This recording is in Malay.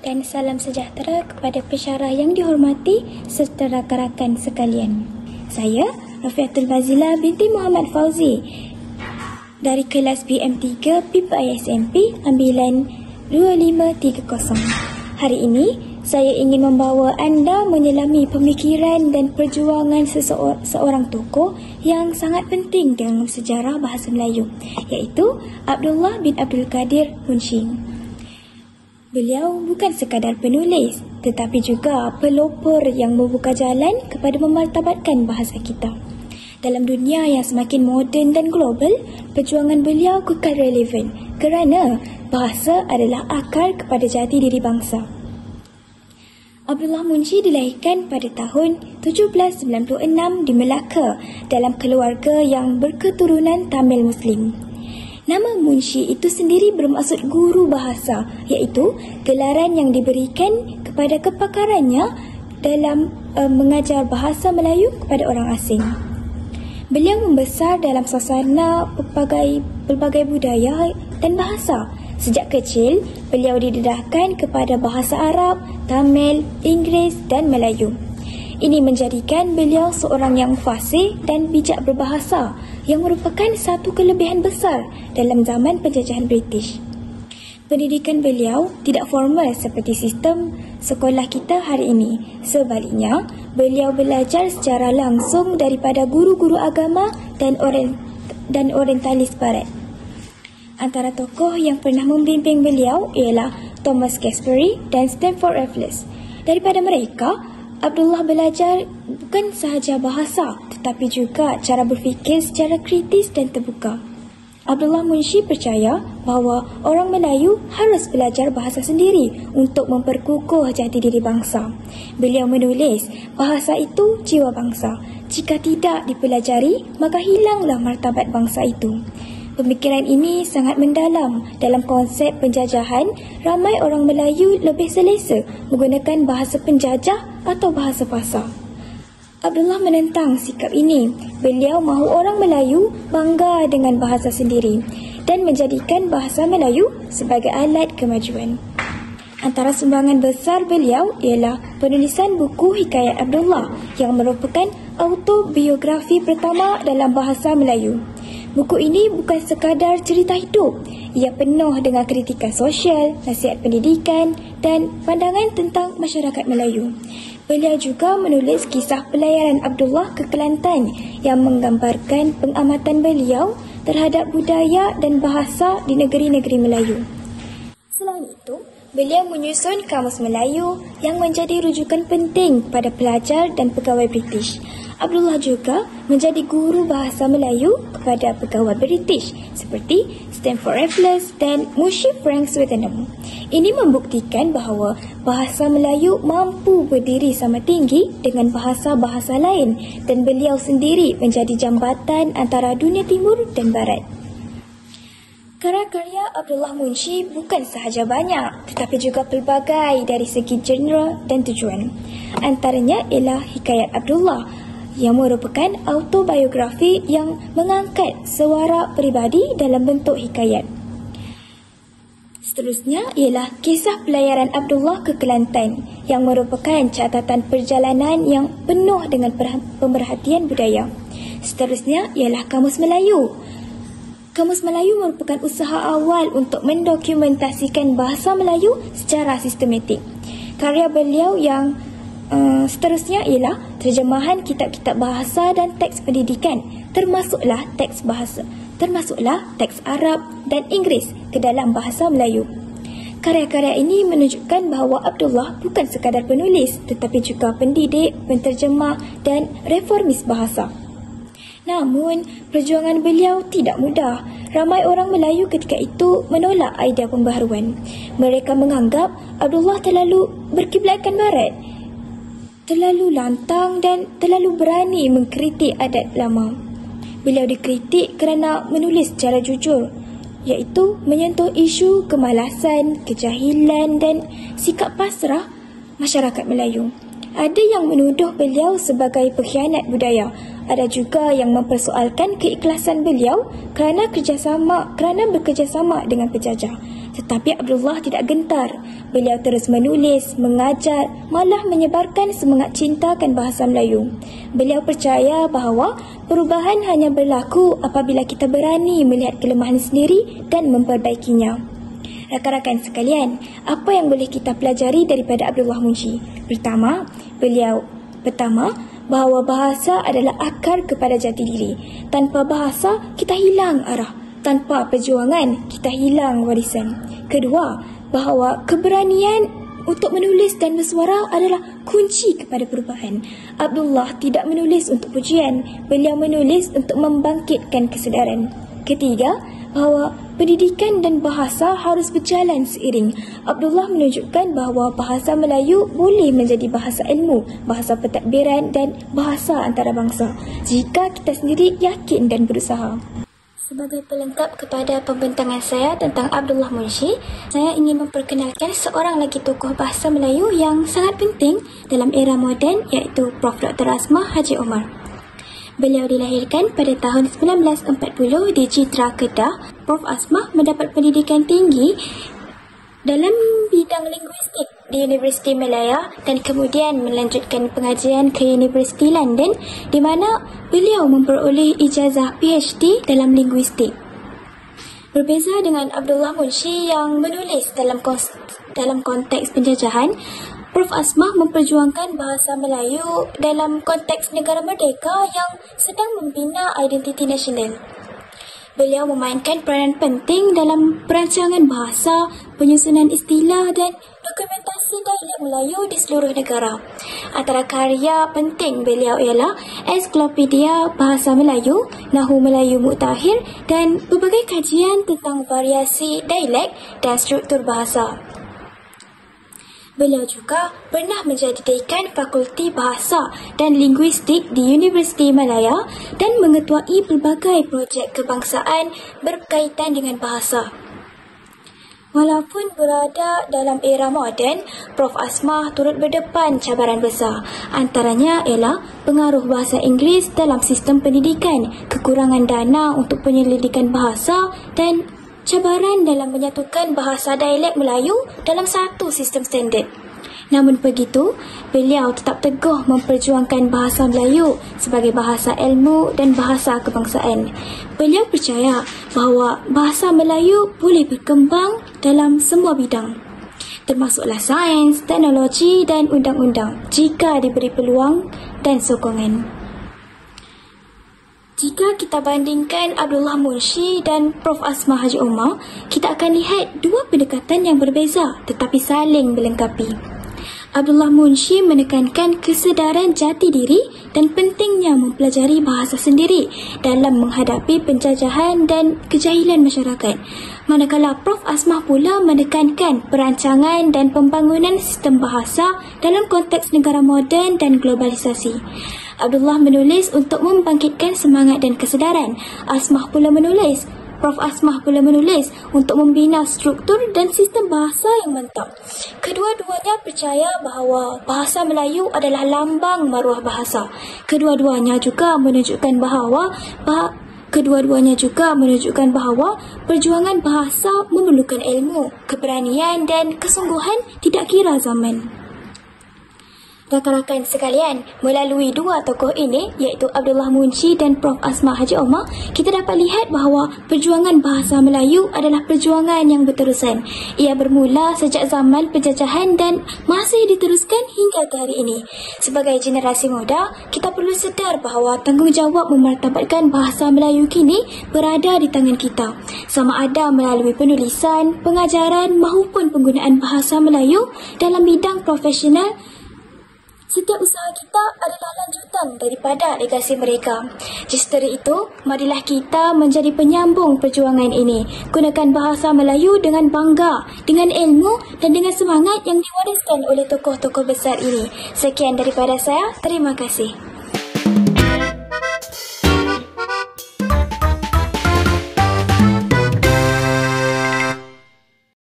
dan salam sejahtera kepada pensyarah yang dihormati serta rakan-rakan sekalian. Saya Rafiatul Bazila binti Muhammad Fauzi dari kelas BM3 PIPA SMP ambilan 2530. Hari ini saya ingin membawa anda menyelami pemikiran dan perjuangan seorang tokoh yang sangat penting dalam sejarah bahasa Melayu, iaitu Abdullah bin Abdul Qadir Munshi. Beliau bukan sekadar penulis, tetapi juga pelopor yang membuka jalan kepada memartabatkan bahasa kita. Dalam dunia yang semakin moden dan global, perjuangan beliau kekal relevan kerana bahasa adalah akar kepada jati diri bangsa. Abdullah Munshi dilahirkan pada tahun 1796 di Melaka dalam keluarga yang berketurunan Tamil Muslim. Nama Munshi itu sendiri bermaksud guru bahasa, iaitu gelaran yang diberikan kepada kepakarannya dalam mengajar bahasa Melayu kepada orang asing. Beliau membesar dalam suasana pelbagai budaya dan bahasa. Sejak kecil, beliau didedahkan kepada bahasa Arab, Tamil, Inggeris dan Melayu. Ini menjadikan beliau seorang yang fasih dan bijak berbahasa, yang merupakan satu kelebihan besar dalam zaman penjajahan British. Pendidikan beliau tidak formal seperti sistem sekolah kita hari ini. Sebaliknya, beliau belajar secara langsung daripada guru-guru agama dan orientalis barat. Antara tokoh yang pernah membimbing beliau ialah Thomas Caspary dan Stamford Raffles. Daripada mereka, Abdullah belajar bukan sahaja bahasa, tetapi juga cara berfikir secara kritis dan terbuka. Abdullah Munshi percaya bahawa orang Melayu harus belajar bahasa sendiri untuk memperkukuh jati diri bangsa. Beliau menulis, bahasa itu jiwa bangsa. Jika tidak dipelajari, maka hilanglah martabat bangsa itu. Pemikiran ini sangat mendalam. Dalam konsep penjajahan, ramai orang Melayu lebih selesa menggunakan bahasa penjajah atau bahasa pasar. Abdullah menentang sikap ini. Beliau mahu orang Melayu bangga dengan bahasa sendiri dan menjadikan bahasa Melayu sebagai alat kemajuan. Antara sumbangan besar beliau ialah penulisan buku Hikayat Abdullah yang merupakan autobiografi pertama dalam bahasa Melayu. Buku ini bukan sekadar cerita hidup. Ia penuh dengan kritikan sosial, nasihat pendidikan dan pandangan tentang masyarakat Melayu. Beliau juga menulis kisah pelayaran Abdullah ke Kelantan yang menggambarkan pengamatan beliau terhadap budaya dan bahasa di negeri-negeri Melayu. Selain itu, beliau menyusun Kamus Melayu yang menjadi rujukan penting pada pelajar dan pegawai British. Abdullah juga menjadi guru bahasa Melayu kepada pegawai British seperti Stamford Raffles dan Munshi Frank Swettenham. Ini membuktikan bahawa bahasa Melayu mampu berdiri sama tinggi dengan bahasa-bahasa lain dan beliau sendiri menjadi jambatan antara dunia timur dan barat. Karya-karya Abdullah Munshi bukan sahaja banyak, tetapi juga pelbagai dari segi genre dan tujuan. Antaranya ialah Hikayat Abdullah yang merupakan autobiografi yang mengangkat suara peribadi dalam bentuk hikayat. Seterusnya ialah Kisah Pelayaran Abdullah ke Kelantan yang merupakan catatan perjalanan yang penuh dengan pemerhatian budaya. Seterusnya ialah Kamus Melayu. Kamus Melayu merupakan usaha awal untuk mendokumentasikan bahasa Melayu secara sistematik. Karya beliau yang seterusnya ialah terjemahan kitab-kitab bahasa dan teks pendidikan, termasuklah teks Arab dan Inggeris ke dalam bahasa Melayu. Karya-karya ini menunjukkan bahawa Abdullah bukan sekadar penulis, tetapi juga pendidik, penterjemah dan reformis bahasa. Namun, perjuangan beliau tidak mudah. Ramai orang Melayu ketika itu menolak idea pembaharuan. Mereka menganggap Abdullah terlalu berkiblatkan barat, terlalu lantang dan terlalu berani mengkritik adat lama. Beliau dikritik kerana menulis secara jujur, iaitu menyentuh isu kemalasan, kejahilan dan sikap pasrah masyarakat Melayu. Ada yang menuduh beliau sebagai pengkhianat budaya. Ada juga yang mempersoalkan keikhlasan beliau kerana bekerjasama dengan penjajah. Tetapi Abdullah tidak gentar. Beliau terus menulis, mengajar, malah menyebarkan semangat cinta akan bahasa Melayu. Beliau percaya bahawa perubahan hanya berlaku apabila kita berani melihat kelemahan sendiri dan memperbaikinya. Rakan-rakan sekalian, apa yang boleh kita pelajari daripada Abdullah Munshi? Pertama, bahawa bahasa adalah akar kepada jati diri. Tanpa bahasa, kita hilang arah. Tanpa perjuangan, kita hilang warisan. Kedua, bahawa keberanian untuk menulis dan bersuara adalah kunci kepada perubahan. Abdullah tidak menulis untuk pujian, beliau menulis untuk membangkitkan kesedaran. Ketiga, bahawa pendidikan dan bahasa harus berjalan seiring. Abdullah menunjukkan bahawa bahasa Melayu boleh menjadi bahasa ilmu, bahasa pentadbiran dan bahasa antarabangsa jika kita sendiri yakin dan berusaha. Sebagai pelengkap kepada pembentangan saya tentang Abdullah Munshi, saya ingin memperkenalkan seorang lagi tokoh bahasa Melayu yang sangat penting dalam era moden, iaitu Prof. Dr. Asmah Haji Omar. Beliau dilahirkan pada tahun 1940 di Citra, Kedah. Prof. Asmah mendapat pendidikan tinggi dalam bidang linguistik di Universiti Malaya dan kemudian melanjutkan pengajian ke Universiti London di mana beliau memperoleh ijazah PhD dalam linguistik. Berbeza dengan Abdullah Munshi yang menulis dalam konteks penjajahan, Prof. Asmah memperjuangkan bahasa Melayu dalam konteks negara merdeka yang sedang membina identiti nasional. Beliau memainkan peranan penting dalam perancangan bahasa, penyusunan istilah dan dokumentasi dialek Melayu di seluruh negara. Antara karya penting beliau ialah Ensiklopedia Bahasa Melayu, Nahu Melayu Mutakhir dan berbagai kajian tentang variasi dialek dan struktur bahasa. Beliau juga pernah menjadi dekan Fakulti Bahasa dan Linguistik di Universiti Malaya dan mengetuai pelbagai projek kebangsaan berkaitan dengan bahasa. Walaupun berada dalam era moden, Prof. Asmah turut berdepan cabaran besar. Antaranya ialah pengaruh bahasa Inggeris dalam sistem pendidikan, kekurangan dana untuk penyelidikan bahasa dan cabaran dalam menyatukan bahasa dialek Melayu dalam satu sistem standard. Namun begitu, beliau tetap teguh memperjuangkan bahasa Melayu sebagai bahasa ilmu dan bahasa kebangsaan. Beliau percaya bahawa bahasa Melayu boleh berkembang dalam semua bidang, termasuklah sains, teknologi dan undang-undang jika diberi peluang dan sokongan. Jika kita bandingkan Abdullah Munshi dan Prof. Asmah Haji Omar, kita akan lihat dua pendekatan yang berbeza tetapi saling melengkapi. Abdullah Munshi menekankan kesedaran jati diri dan pentingnya mempelajari bahasa sendiri dalam menghadapi penjajahan dan kejahilan masyarakat. Manakala Prof. Asmah pula menekankan perancangan dan pembangunan sistem bahasa dalam konteks negara moden dan globalisasi. Abdullah menulis untuk membangkitkan semangat dan kesedaran. Prof. Asmah pula menulis untuk membina struktur dan sistem bahasa yang mantap. Kedua-duanya percaya bahawa bahasa Melayu adalah lambang maruah bahasa. Kedua-duanya juga menunjukkan bahawa perjuangan bahasa memerlukan ilmu, keberanian dan kesungguhan tidak kira zaman. Rakan-rakan sekalian, melalui dua tokoh ini iaitu Abdullah Munshi dan Prof. Asmah Haji Omar, kita dapat lihat bahawa perjuangan bahasa Melayu adalah perjuangan yang berterusan. Ia bermula sejak zaman penjajahan dan masih diteruskan hingga ke hari ini. Sebagai generasi muda, kita perlu sedar bahawa tanggungjawab memartabatkan bahasa Melayu kini berada di tangan kita. Sama ada melalui penulisan, pengajaran maupun penggunaan bahasa Melayu dalam bidang profesional. Setiap usaha kita adalah lanjutan daripada legasi mereka. Justru itu, marilah kita menjadi penyambung perjuangan ini. Gunakan bahasa Melayu dengan bangga, dengan ilmu dan dengan semangat yang diwariskan oleh tokoh-tokoh besar ini. Sekian daripada saya. Terima kasih.